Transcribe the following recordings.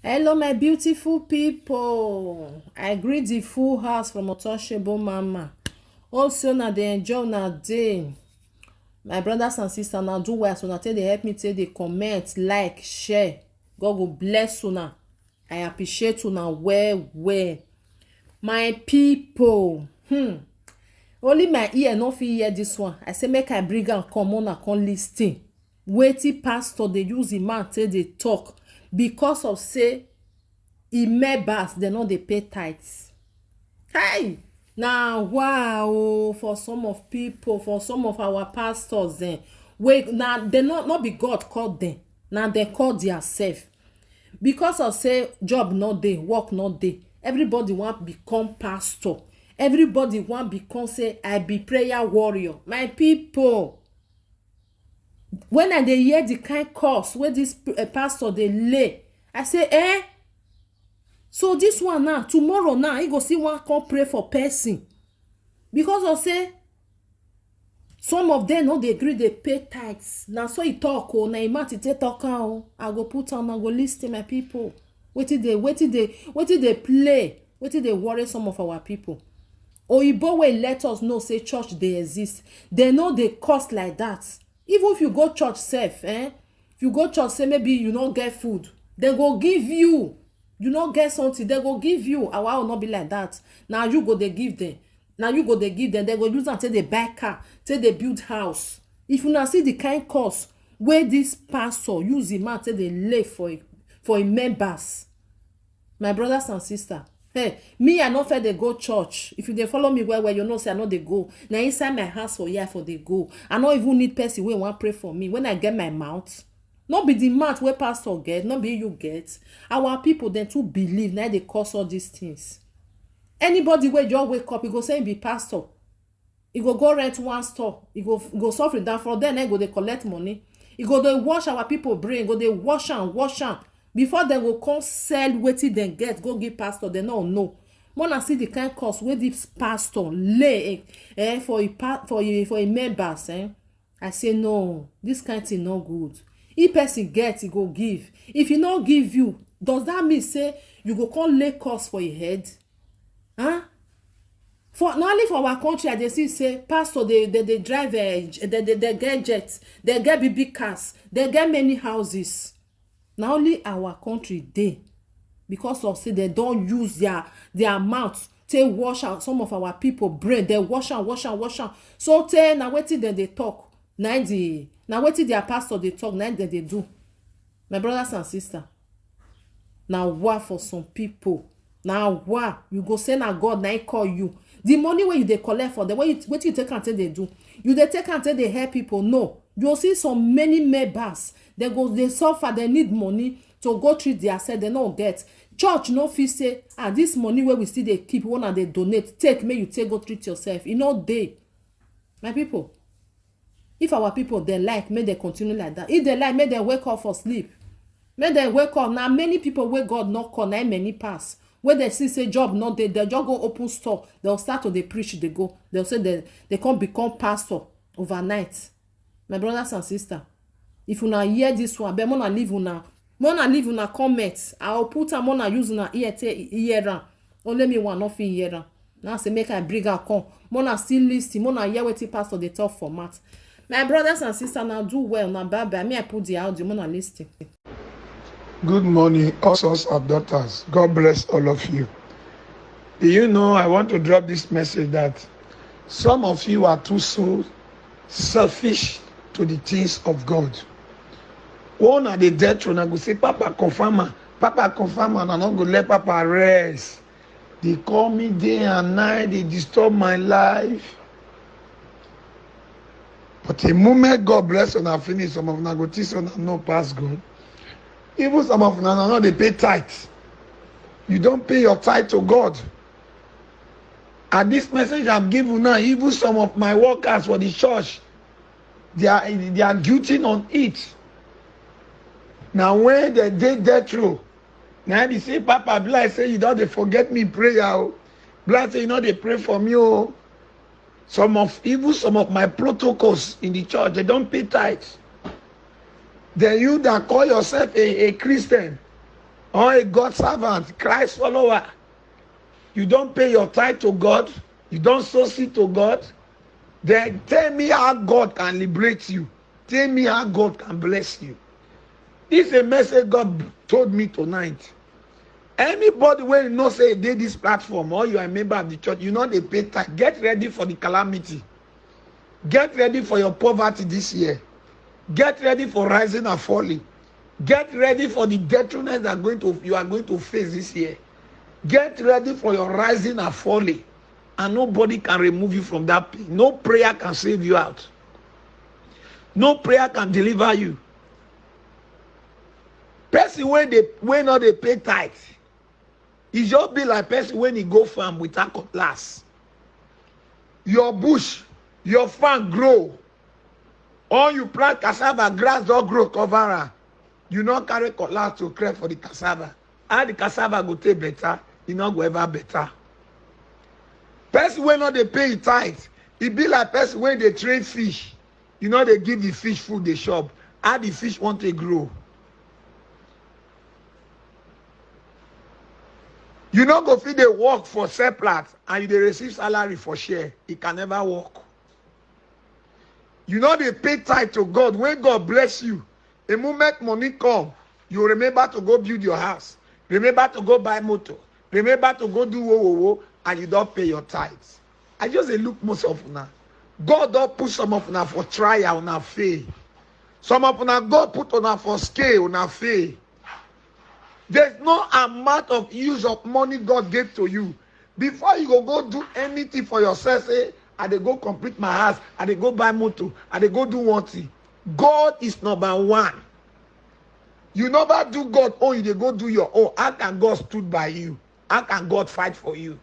Hello, my beautiful people. I greet the full house from Untouchable Mama. Also, now they enjoy na day. My brothers and sisters, now do well. So now they help me take the comment, like, share. God will bless you now. I appreciate you now well. My people. Only my ear no fit hear this one. I say make I bring am come on and come lis ten. Wetin pastor dey use im mouth take dey talk because of say members dem no dey pay tithes. Hey! Na wow for some of people, for some of our pastors dem wey na dem no be God call dem, na dem call theirself. Because of say job no dey, work no dey, everybody wan become pastor. Everybody wan become say I be prayer warrior. My people, when I dey hear the kind curse wey this pastor dey lay, I say so this one now tomorrow now he go still wan come pray for person because of say some of them no dey gree dey pay tithes. Na so he talk na him mouth he take talk am I go put am, I go lis ten. My people, wetin dey play, wetin dey worry some of our people. Oyibo wey let us know say church dey exist, dem no dey cost like that. Even if you go church sef, if you go church say maybe you no get food, dem go give you. You no get something, dem go give you. Our own no be like that. Na you go dey give dem. Dem go use am take dey buy car, take dey build house. If una see the kind cost wey this pastor use im mouth take dey lay for im members, my brothers and sisters, me I no fit dey go church. If you dey follow me well you know say I no dey go. Na inside my house for here for dey go. I no even need person wey wan pray for me when I get my mouth. No be the mouth wey pastor get, no be you get. Our people dem too believe na dey cause all these things. Anybody wey just wake up, he go say he be pastor, he go rent one store, he go suffer down from there, go dey collect money. He go dey wash our people brain, go dey wash am before dem go come sell wetin dem get go give pastor. Dem no know. Wanna see the kind cost wey this pastor lay for im members. I say no, this kind thing no good. If person get, he go give. If he no give you, does that mean say you go come lay cost for your head? For not only for our country, I dey see say pastor they drive they get jets, they get big cars, they get many houses. Na only our country dey because of say they don use their mouth take wash out some of our people brain. They wash am. So tey na wetin dem dey talk, na wetin their pastor dey talk, na dem dey do. My brothers and sisters, na wa for some people. Na wa you go say na God na call you. The money wey you dey collect for them, wetin you take am take dey do? You dey take am take dey help people? No. You see some many members, they suffer, they need money to go treat themselves, they no get. Church no fit say this money wey we still dey keep, una dey donate, take make you take go treat yourself. E no dey. My people, if our people dey like, make dem continue like that. If they like, make dem wake up for sleep. Make dem wake up. Na many people wey God no call, na many pass. When they see say job not dey, they just go open store. They'll start to dey preach, they go. They'll say they can't become pastor overnight. My brothers and sisters, if una hear this one, but mona leave una comment. I'll put am mona use una ear take hear am. Only me one not fit hear am. Now say make I bring am come. Mona still listen. Mona hear wetin pastor dey talk for mouth. My brothers and sisters, now do well. Now bye. Me I put the audio. Mona listen. Good morning, all sons and daughters. God bless all of you. Do you know, I want to drop this message that some of you are too so selfish to the things of God. One at the death throne, I go say, Papa confirm, and I'm not going to let Papa rest. They call me day and night, they disturb my life. But the moment God bless and I finish, some of them go teach and no pass God. Even some of them know they pay tithe. You don't pay your tithe to God. And this message I'm giving now, even some of my workers for the church, they are guilty on it. Now when they did that through, now they say, Papa, bless say you don't forget me prayer. Bless say you know they pray for me. Some of my protocols in the church, they don't pay tithe. Then you that call yourself a Christian, or a God servant, Christ follower, you don't pay your tithe to God, you don't sow seed to God, then tell me how God can liberate you. Tell me how God can bless you. This is a message God told me tonight. Anybody when you know say they this platform or you are a member of the church, you know they pay tithe. Get ready for the calamity. Get ready for your poverty this year. Get ready for rising and falling. Get ready for the detriment that you are going to face this year. Get ready for your rising and falling. And nobody can remove you from that pain. No prayer can save you out. No prayer can deliver you. Person when not they pay tithe, it just be like person when he go farm without cutlass. Your bush, your farm grow. Or you plant cassava, grass don't grow, cover her. You not carry cutlass to clear for the cassava. How the cassava go take better, it not go ever better. Person when not they pay tithe, it be like person when they train fish. You know they give the fish food they shop. How the fish want to grow. You not go feed the work for separate and you receive salary for share. It can never work. You know they pay tithe to God. When God bless you, the moment money come, you remember to go build your house. Remember to go buy motor. Remember to go do wo, and you don't pay your tithes. I just look most of now. God don't put some of now for trial, now fail. Some of now God put on for scale, now fail. There's no amount of use of money God gave to you. Before you go do anything for yourself, say, I dey go complete my house, I dey go buy motor, I dey go do one thing. God is number one. You never do God own, you dey go do your own. How can God stood by you? How can God fight for you?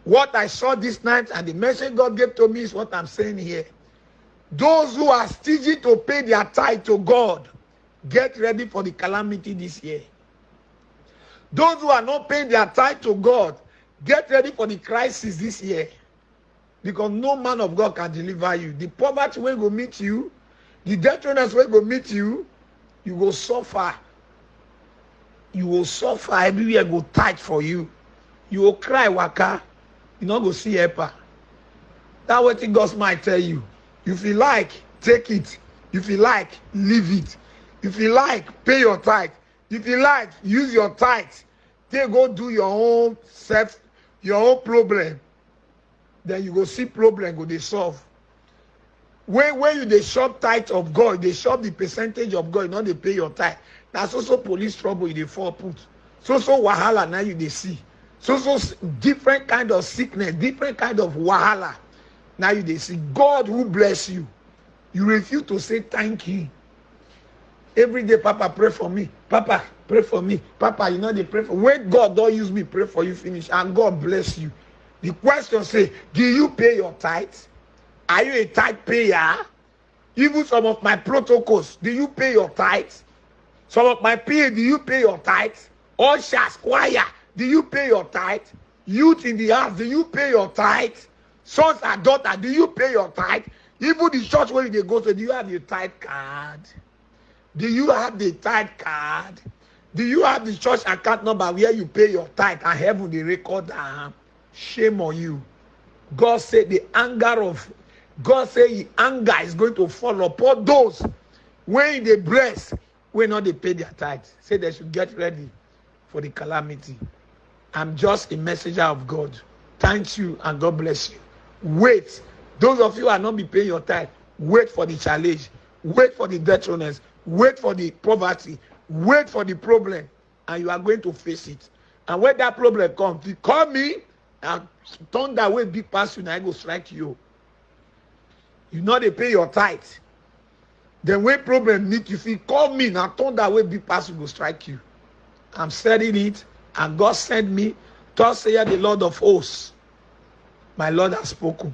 What I saw this night and the message God gave to me is what I'm saying here. Those who are stingy to pay their tithe to God, get ready for the calamity this year. Those who are not paying their tithe to God, get ready for the crisis this year. Because no man of God can deliver you. The poverty will go meet you. The detriment will go meet you. You will suffer. You will suffer. Everywhere go tight for you. You will cry, waka. You not go see helper. That's what God might tell you. If you like, take it. If you like, leave it. If you like, pay your tithe. If you like, use your tithe. They go do your own self, your own problem. Then you go see problem, go they solve. When you they shop tithe of God, they shop the percentage of God, you know they pay your tithe. That's also police trouble you they fall put. So wahala now you they see. So different kind of sickness, different kind of wahala. Now you they see. God who bless you. You refuse to say thank you. Every day, Papa, pray for me. Papa, pray for me. Papa, you know they pray for. When God don't use me, pray for you, finish. And God bless you. The question say, do you pay your tithe? Are you a tithe payer? Even some of my protocols, do you pay your tithe? Some of my PA, do you pay your tithe? Ushers, choir, do you pay your tithe? Youth in the house, do you pay your tithe? Sons and daughters, do you pay your tithe? Even the church where they go to, do you have your tithe card? Do you have the tithe card? Do you have the church account number where you pay your tithe and heaven they record that? Shame on you. God said the anger is going to fall upon those when they bless, when not they pay their tithe. Say they should get ready for the calamity. I'm just a messenger of God. Thank you and God bless you. Wait. Those of you who are not be paying your tithe, wait for the challenge. Wait for the detriment. Wait for the poverty. Wait for the problem. And you are going to face it. And when that problem comes, you call me and turn that way big past you and I go strike you. You know they pay your tithe. Then when problem meet you, feel call me and turn that way big past you go strike you. I'm saying it. And God sent me. Thus saith the Lord of hosts. My Lord has spoken.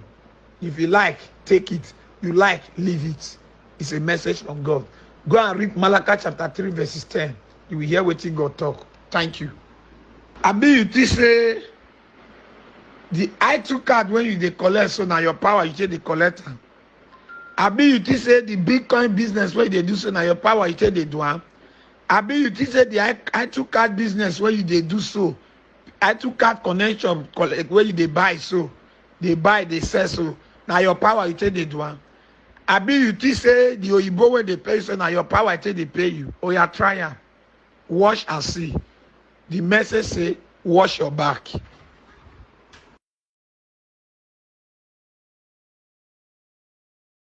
If you like, take it. You like, leave it. It's a message from God. Go and read Malachi chapter 3 verses 10. You will hear what God talk. Thank you. Abi you say the I2 card when you dey collect, so now your power you take the collector. Abi you say the Bitcoin business where they do so now your power you take the do am. Abi you think say the I took card business where you dey do so. I took card connection where you dey buy so. They buy, they sell so. Now your power you take the do am. Abi you think say the oyibo wey dey pay you so now your power take dey pay you. Oh yeah, try am. Watch and see. The message say wash your back.